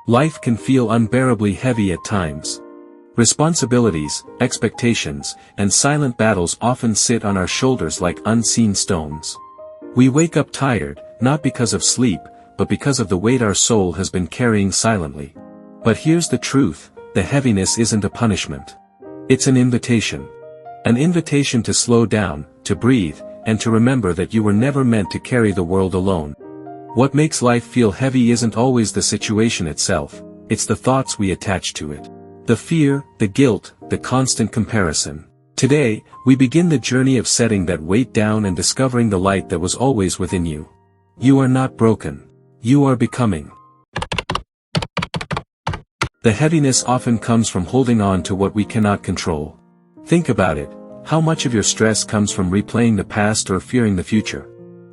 Life can feel unbearably heavy at times. Responsibilities, expectations, and silent battles often sit on our shoulders like unseen stones. We wake up tired, not because of sleep, but because of the weight our soul has been carrying silently. But here's the truth, the heaviness isn't a punishment. It's an invitation. An invitation to slow down, to breathe, and to remember that you were never meant to carry the world alone. What makes life feel heavy isn't always the situation itself, it's the thoughts we attach to it. The fear, the guilt, the constant comparison. Today, we begin the journey of setting that weight down and discovering the light that was always within you. You are not broken. You are becoming. The heaviness often comes from holding on to what we cannot control. Think about it. How much of your stress comes from replaying the past or fearing the future?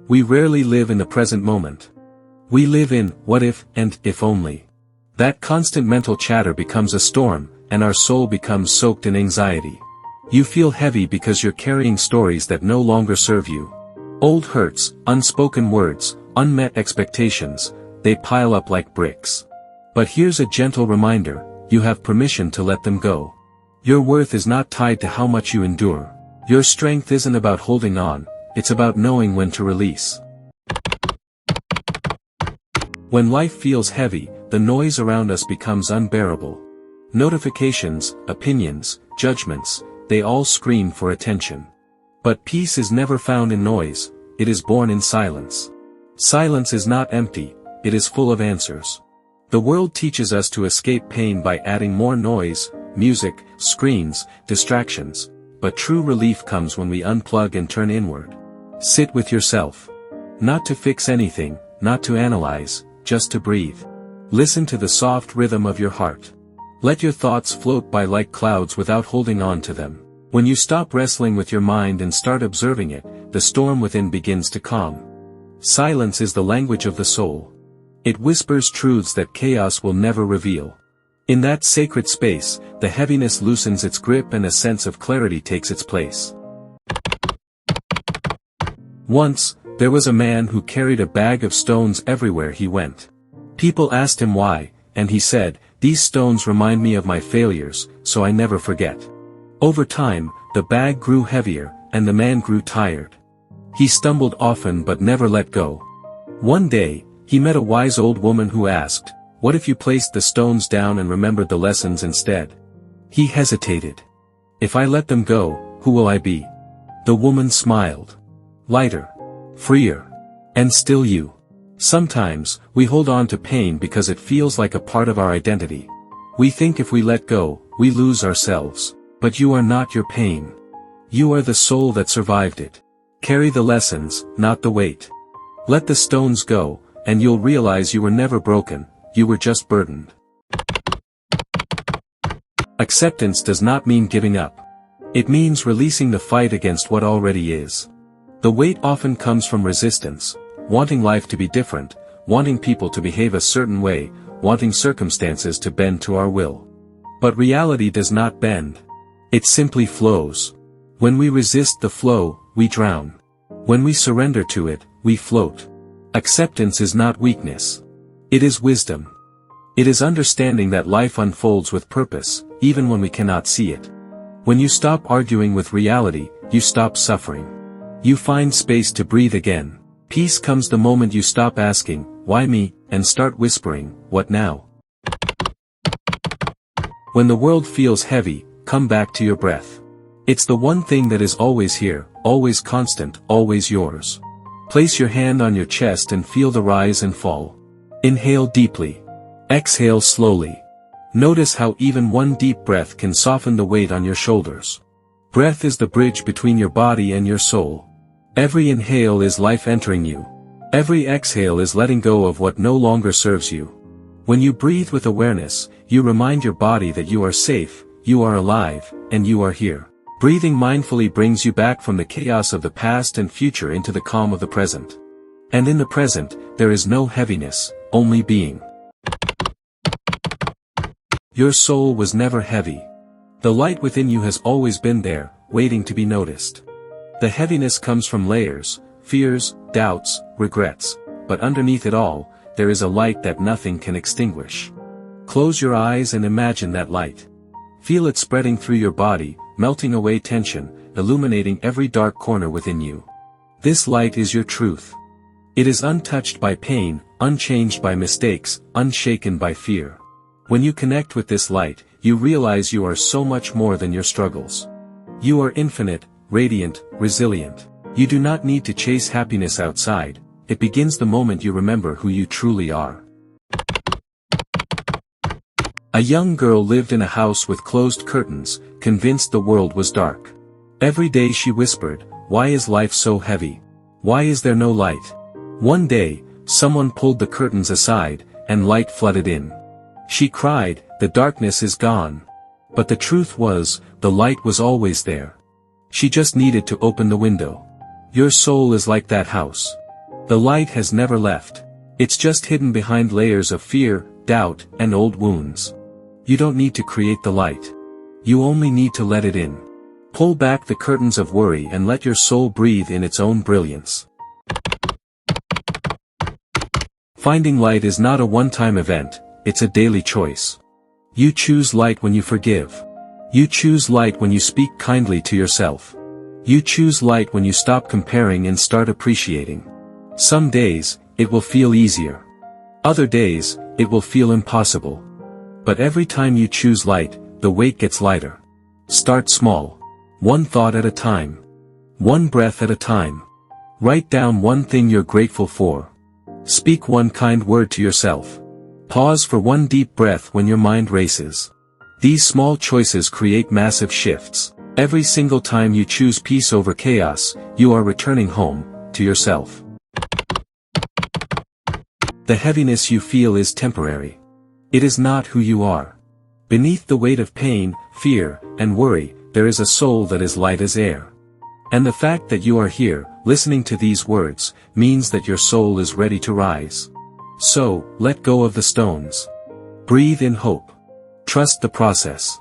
We rarely live in the present moment. We live in what if and if only. That constant mental chatter becomes a storm, and our soul becomes soaked in anxiety. You feel heavy because you're carrying stories that no longer serve you. Old hurts, unspoken words, unmet expectations, they pile up like bricks. But here's a gentle reminder, you have permission to let them go. Your worth is not tied to how much you endure. Your strength isn't about holding on, it's about knowing when to release. When life feels heavy, the noise around us becomes unbearable. Notifications, opinions, judgments, they all scream for attention. But peace is never found in noise, it is born in silence. Silence is not empty, it is full of answers. The world teaches us to escape pain by adding more noise, music, screens, distractions, but true relief comes when we unplug and turn inward. Sit with yourself. Not to fix anything, not to analyze, just to breathe. Listen to the soft rhythm of your heart. Let your thoughts float by like clouds without holding on to them. When you stop wrestling with your mind and start observing it, the storm within begins to calm. Silence is the language of the soul. It whispers truths that chaos will never reveal. In that sacred space, the heaviness loosens its grip and a sense of clarity takes its place. Once, there was a man who carried a bag of stones everywhere he went. People asked him why, and he said, "These stones remind me of my failures, so I never forget." Over time, the bag grew heavier, and the man grew tired. He stumbled often but never let go. One day, he met a wise old woman who asked, "What if you placed the stones down and remembered the lessons instead?" He hesitated. "If I let them go, who will I be?" The woman smiled. "Lighter. Freer. And still you." Sometimes, we hold on to pain because it feels like a part of our identity. We think if we let go, we lose ourselves. But you are not your pain. You are the soul that survived it. Carry the lessons, not the weight. Let the stones go, and you'll realize you were never broken, you were just burdened. Acceptance does not mean giving up. It means releasing the fight against what already is. The weight often comes from resistance. Wanting life to be different, wanting people to behave a certain way, wanting circumstances to bend to our will. But reality does not bend. It simply flows. When we resist the flow, we drown. When we surrender to it, we float. Acceptance is not weakness. It is wisdom. It is understanding that life unfolds with purpose, even when we cannot see it. When you stop arguing with reality, you stop suffering. You find space to breathe again. Peace comes the moment you stop asking, "Why me?" and start whispering, "What now?" When the world feels heavy, come back to your breath. It's the one thing that is always here, always constant, always yours. Place your hand on your chest and feel the rise and fall. Inhale deeply. Exhale slowly. Notice how even one deep breath can soften the weight on your shoulders. Breath is the bridge between your body and your soul. Every inhale is life entering you. Every exhale is letting go of what no longer serves you. When you breathe with awareness, you remind your body that you are safe, you are alive, and you are here. Breathing mindfully brings you back from the chaos of the past and future into the calm of the present. And in the present, there is no heaviness, only being. Your soul was never heavy. The light within you has always been there, waiting to be noticed. The heaviness comes from layers, fears, doubts, regrets, but underneath it all, there is a light that nothing can extinguish. Close your eyes and imagine that light. Feel it spreading through your body, melting away tension, illuminating every dark corner within you. This light is your truth. It is untouched by pain, unchanged by mistakes, unshaken by fear. When you connect with this light, you realize you are so much more than your struggles. You are infinite, radiant, resilient. You do not need to chase happiness outside. It begins the moment you remember who you truly are. A young girl lived in a house with closed curtains, convinced the world was dark. Every day she whispered, "Why is life so heavy? Why is there no light?" One day, someone pulled the curtains aside, and light flooded in. She cried, "The darkness is gone." But the truth was, the light was always there. She just needed to open the window. Your soul is like that house. The light has never left. It's just hidden behind layers of fear, doubt, and old wounds. You don't need to create the light. You only need to let it in. Pull back the curtains of worry and let your soul breathe in its own brilliance. Finding light is not a one-time event, it's a daily choice. You choose light when you forgive. You choose light when you speak kindly to yourself. You choose light when you stop comparing and start appreciating. Some days, it will feel easier. Other days, it will feel impossible. But every time you choose light, the weight gets lighter. Start small. One thought at a time. One breath at a time. Write down one thing you're grateful for. Speak one kind word to yourself. Pause for one deep breath when your mind races. These small choices create massive shifts. Every single time you choose peace over chaos, you are returning home, to yourself. The heaviness you feel is temporary. It is not who you are. Beneath the weight of pain, fear, and worry, there is a soul that is light as air. And the fact that you are here, listening to these words, means that your soul is ready to rise. So, let go of the stones. Breathe in hope. Trust the process.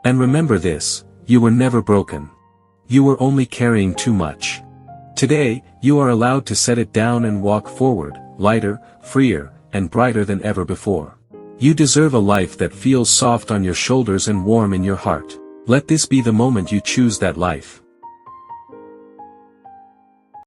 And remember this, you were never broken. You were only carrying too much. Today, you are allowed to set it down and walk forward, lighter, freer, and brighter than ever before. You deserve a life that feels soft on your shoulders and warm in your heart. Let this be the moment you choose that life.